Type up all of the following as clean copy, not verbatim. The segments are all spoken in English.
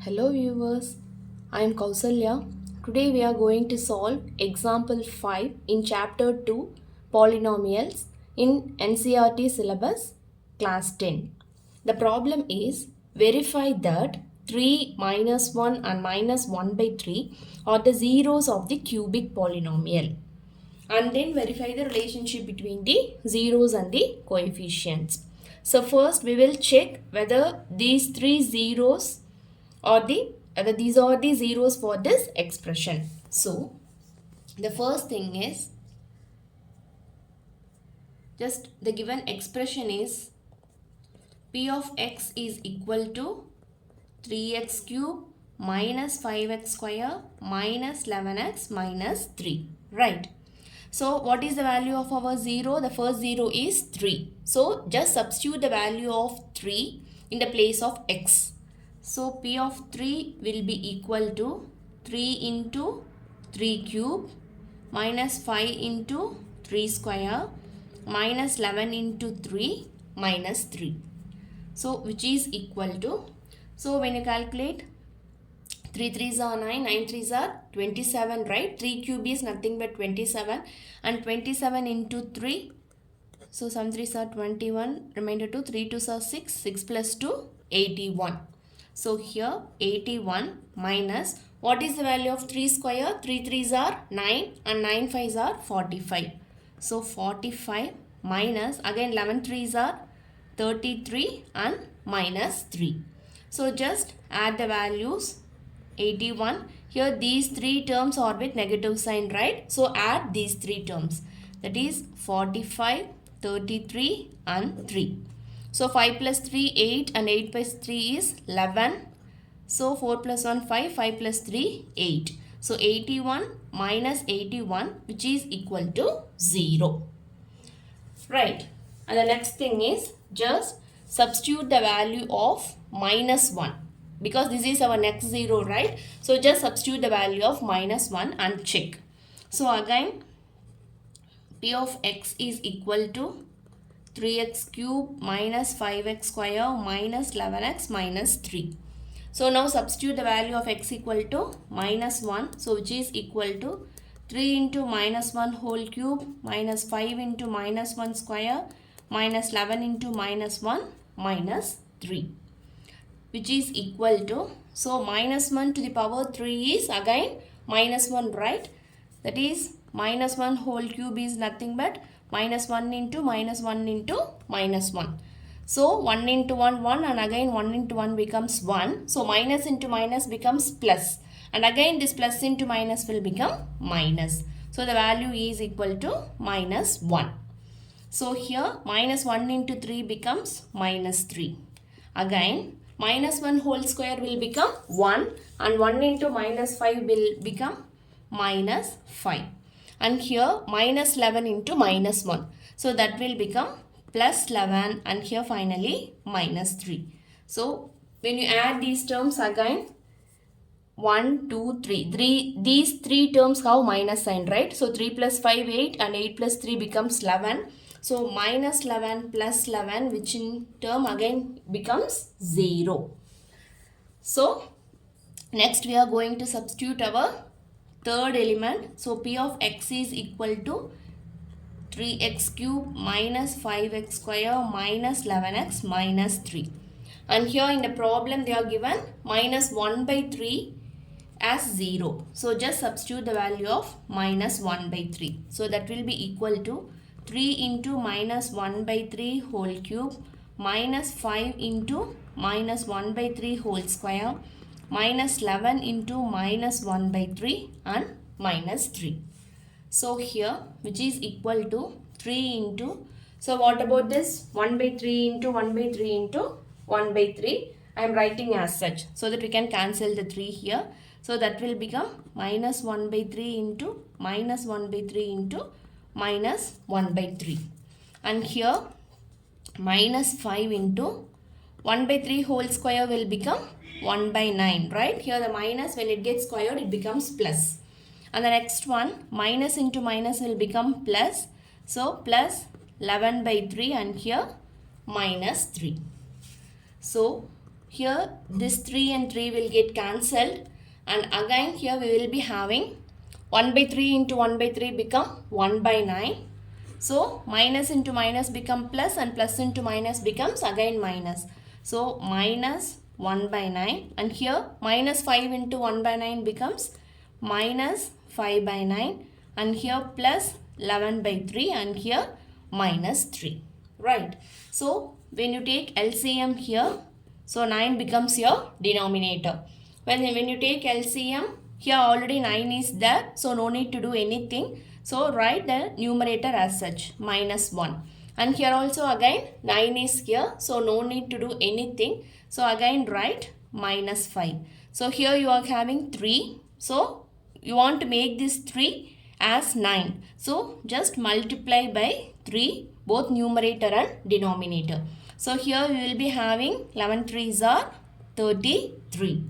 Hello viewers, I am Kausalya. Today we are going to solve example 5 in chapter 2 Polynomials in NCERT syllabus class 10. The problem is verify that 3 minus 1 and minus 1 by 3 are the zeros of the cubic polynomial, and then verify the relationship between the zeros and the coefficients. So first we will check whether these three zeros or these are the zeros for this expression. So the first thing is, just the given expression is p of x is equal to 3x cube minus 5x square minus 11x minus 3, right? So what is the value of our 0? The first 0 is 3. So just substitute the value of 3 in the place of x. So p of 3 will be equal to 3 into 3 cube minus 5 into 3 square minus 11 into 3 minus 3. So which is equal to, so when you calculate 3 3s are 9, 9 3s are 27, right? 3 cube is nothing but 27 and 27 into 3. So some 3s are 21, remainder 2, 3 2s are 6, 6 plus 2, 81. So here 81 minus, what is the value of 3 square? 3 3s are 9 and 9 5s are 45. So 45 minus, again 11 3s are 33 and minus 3. So just add the values. 81. Here these three terms are with negative sign, right? So add these three terms. That is 45, 33 and 3. So 5 plus 3, 8 and 8 plus 3 is 11. So 4 plus 1, 5, 5 plus 3, 8. So 81 minus 81, which is equal to 0. Right. And the next thing is, just substitute the value of minus 1. Because this is our next 0, right? So just substitute the value of minus 1 and check. So again, p of x is equal to 3x cube minus 5x square minus 11x minus 3. So now substitute the value of x equal to minus 1. So which is equal to 3 into minus 1 whole cube minus 5 into minus 1 square minus 11 into minus 1 minus 3. Which is equal to, so minus 1 to the power 3 is again minus 1, right? That is minus 1 whole cube is nothing but minus 1 into minus 1 into minus 1. So 1 into 1, 1, and again 1 into 1 becomes 1. So minus into minus becomes plus. And again this plus into minus will become minus. So the value is equal to minus 1. So here minus 1 into 3 becomes minus 3. Again minus 1 whole square will become 1 and 1 into minus 5 will become minus 5. And here minus 11 into minus 1. So that will become plus 11 and here finally minus 3. So when you add these terms again, 1, 2, 3. These three terms have minus sign, right? So 3 plus 5, 8 and 8 plus 3 becomes 11. So minus 11 plus 11, which in term again becomes 0. So next we are going to substitute our third element. So p of x is equal to 3x cube minus 5x square minus 11x minus 3. And here in the problem they are given minus 1 by 3 as 0. So just substitute the value of minus 1 by 3. So that will be equal to 3 into minus 1 by 3 whole cube minus 5 into minus 1 by 3 whole square minus 11 into minus 1 by 3 and minus 3. So here which is equal to 3 into, so what about this 1 by 3 into 1 by 3 into 1 by 3? I am writing as such so that we can cancel the 3 here. So that will become minus 1 by 3 into minus 1 by 3 into minus 1 by 3. And here minus 5 into 1 by 3 whole square will become 1 by 9, right? Here the minus, when it gets squared, it becomes plus. And the next one, minus into minus will become plus. So plus 11 by 3 and here minus 3. So here this 3 and 3 will get cancelled, and again here we will be having 1 by 3 into 1 by 3 become 1 by 9. So minus into minus become plus, and plus into minus becomes again minus. So minus 1 by 9, and here minus 5 into 1 by 9 becomes minus 5 by 9, and here plus 11 by 3, and here minus 3. Right. So when you take LCM here, so 9 becomes your denominator. When you take LCM, here already 9 is there, so no need to do anything. So write the numerator as such, minus 1. And here also again 9 is here, so no need to do anything. So again write minus 5. So here you are having 3. So you want to make this 3 as 9. So just multiply by 3 both numerator and denominator. So here we will be having 11 3s are 33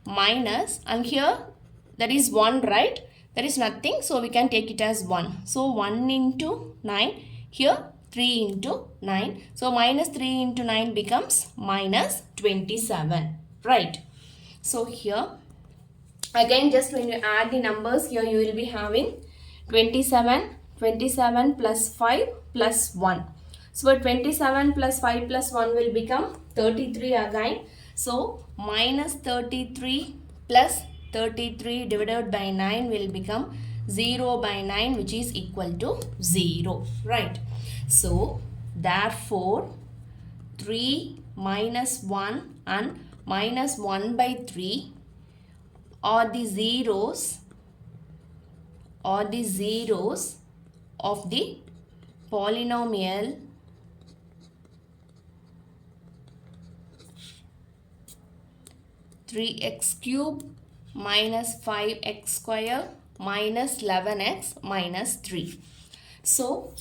minus, and here that is 1, right? There is nothing, so we can take it as 1. So 1 into 9, here 3 into 9. So minus 3 into 9 becomes minus 27. Right. So here again just when you add the numbers, here you will be having 27 plus 5 plus 1. So 27 plus 5 plus 1 will become 33 again. So minus 33 plus 33 divided by 9 will become 0 by 9, which is equal to 0. Right. So therefore 3 minus 1 and minus 1 by 3 are the zeros of the polynomial (3x cube minus 5x square minus 11x minus 3). So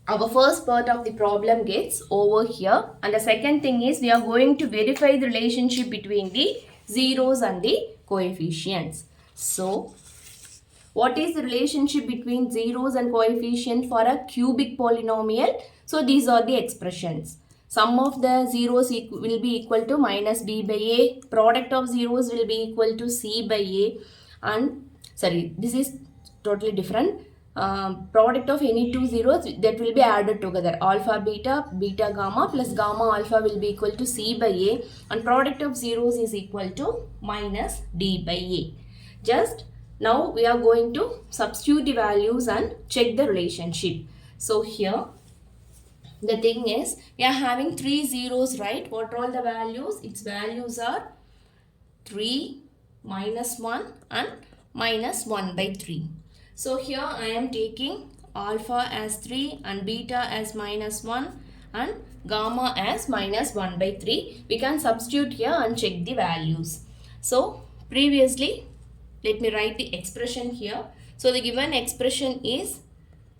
our first part of the problem gets over here, and the second thing is we are going to verify the relationship between the zeros and the coefficients. So what is the relationship between zeros and coefficient for a cubic polynomial? So these are the expressions. Sum of the zeros will be equal to minus b by a. Product of zeros will be equal to c by a. And sorry, this is totally different. Product of any two zeros that will be added together. Alpha beta, beta gamma plus gamma alpha will be equal to c by a. And product of zeros is equal to minus d by a. Just now we are going to substitute the values and check the relationship. So here the thing is, we are having 3 zeros, right? What are all the values? Its values are 3, minus 1 and minus 1 by 3. So here I am taking alpha as 3 and beta as minus 1 and gamma as minus 1 by 3. We can substitute here and check the values. So previously, let me write the expression here. So the given expression is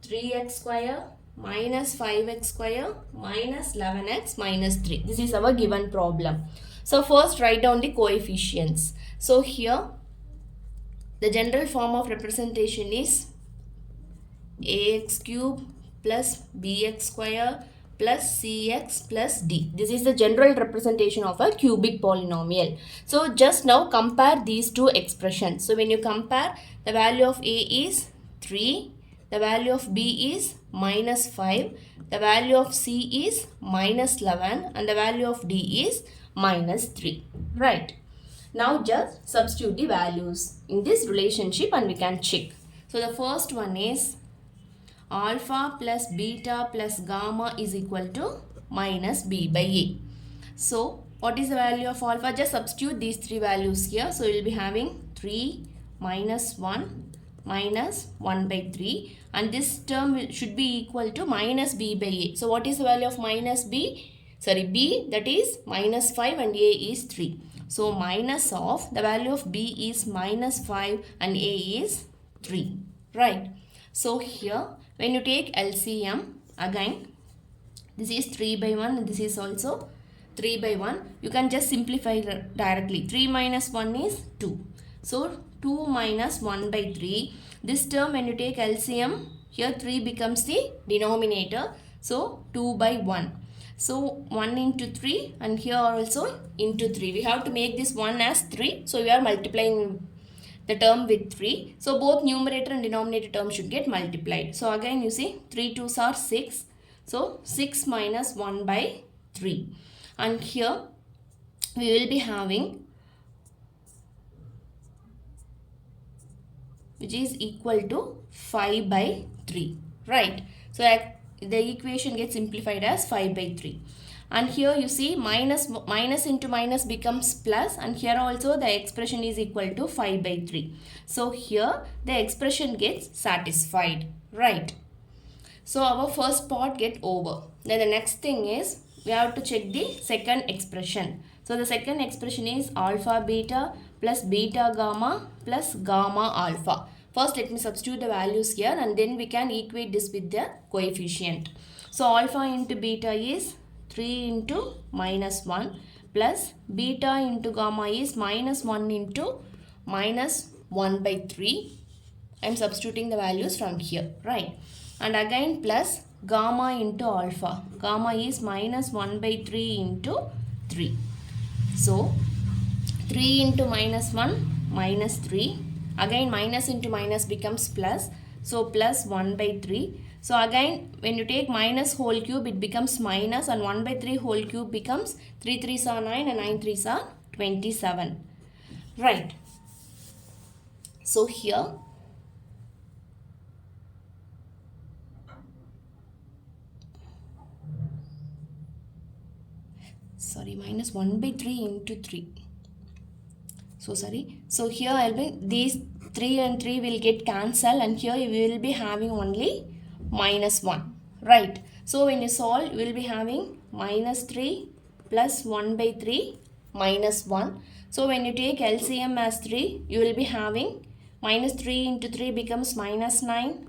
3x square minus 5x square minus 11x minus 3. This is our given problem. So first write down the coefficients. So here the general form of representation is ax cube plus bx square plus cx plus d. This is the general representation of a cubic polynomial. So just now compare these two expressions. So when you compare, the value of a is 3, the value of b is minus 5, the value of c is minus 11, and the value of d is minus 3. Right. Now just substitute the values in this relationship and we can check. So the first one is alpha plus beta plus gamma is equal to minus b by a. So what is the value of alpha? Just substitute these three values here. So we will be having 3 minus 1 minus 1 by 3, and this term should be equal to minus b by a. So what is the value of minus b? Sorry, b, that is minus 5 and a is 3. So minus of the value of b is minus 5 and a is 3. Right. So here when you take LCM, again this is 3 by 1 and this is also 3 by 1. You can just simplify directly. 3 minus 1 is 2. So 2 minus 1 by 3. This term when you take LCM, here 3 becomes the denominator. So 2 by 1. So 1 into 3 and here also into 3. We have to make this 1 as 3. So we are multiplying the term with 3. So both numerator and denominator term should get multiplied. So again you see 3 2s are 6. So 6 minus 1 by 3. And here we will be having, which is equal to 5 by 3. Right. So the equation gets simplified as 5 by 3. And here you see minus into minus becomes plus, and here also the expression is equal to 5 by 3. So here the expression gets satisfied. Right. So our first part get over. Then the next thing is we have to check the second expression. So the second expression is alpha beta plus beta gamma plus gamma alpha. First let me substitute the values here and then we can equate this with the coefficient. So alpha into beta is 3 into minus 1 plus beta into gamma is minus 1 into minus 1 by 3. I am substituting the values from here, right? And again plus gamma into alpha. Gamma is minus 1 by 3 into 3. So 3 into minus 1 minus 3. Again minus into minus becomes plus. So plus 1 by 3. So again when you take minus whole cube it becomes minus, and 1 by 3 whole cube becomes 3 3s are 9 and 9 3s are 27. Right. So here minus 1 by 3 into 3. So here I'll be, these 3 and 3 will get cancelled and here we will be having only minus 1. Right. So when you solve, you will be having minus 3 plus 1 by 3 minus 1. So when you take LCM as 3, you will be having minus 3 into 3 becomes minus 9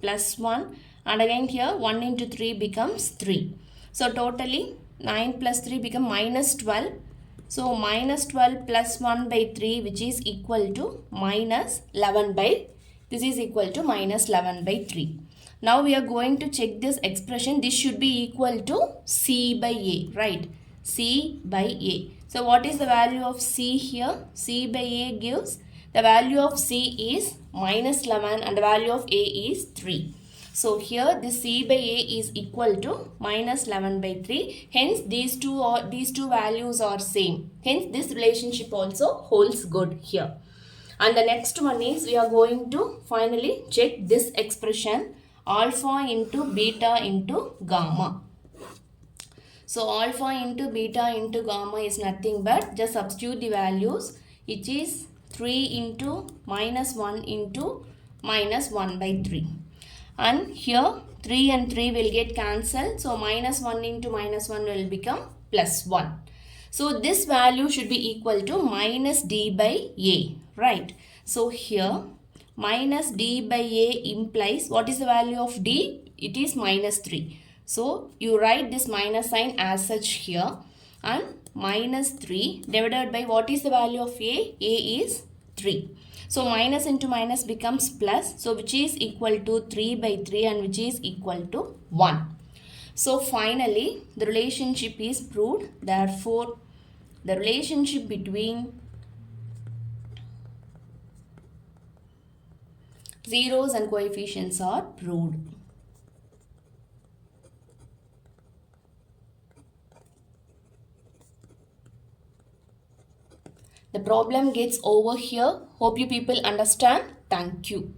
plus 1. And again here 1 into 3 becomes 3. So totally 9 plus 3 become minus 12. So minus 12 plus 1 by 3, which is equal to minus 11 by, this is equal to minus 11 by 3. Now we are going to check this expression. This should be equal to C by A, right? C by A. So what is the value of C here? C by A gives, the value of C is minus 11 and the value of A is 3. So here this C by A is equal to minus 11 by 3. Hence these two values are same. Hence this relationship also holds good here. And the next one is we are going to finally check this expression alpha into beta into gamma. So alpha into beta into gamma is nothing but just substitute the values, which is 3 into minus 1 into minus 1 by 3. And here 3 and 3 will get cancelled. So minus 1 into minus 1 will become plus 1. So this value should be equal to minus d by a. Right. So here minus d by a implies, what is the value of d? It is minus 3. So you write this minus sign as such here. And minus 3 divided by what is the value of a? A is 3. So minus into minus becomes plus, so which is equal to 3 by 3 and which is equal to 1. So finally the relationship is proved. Therefore the relationship between zeros and coefficients are proved. The problem gets over here. Hope you people understand. Thank you.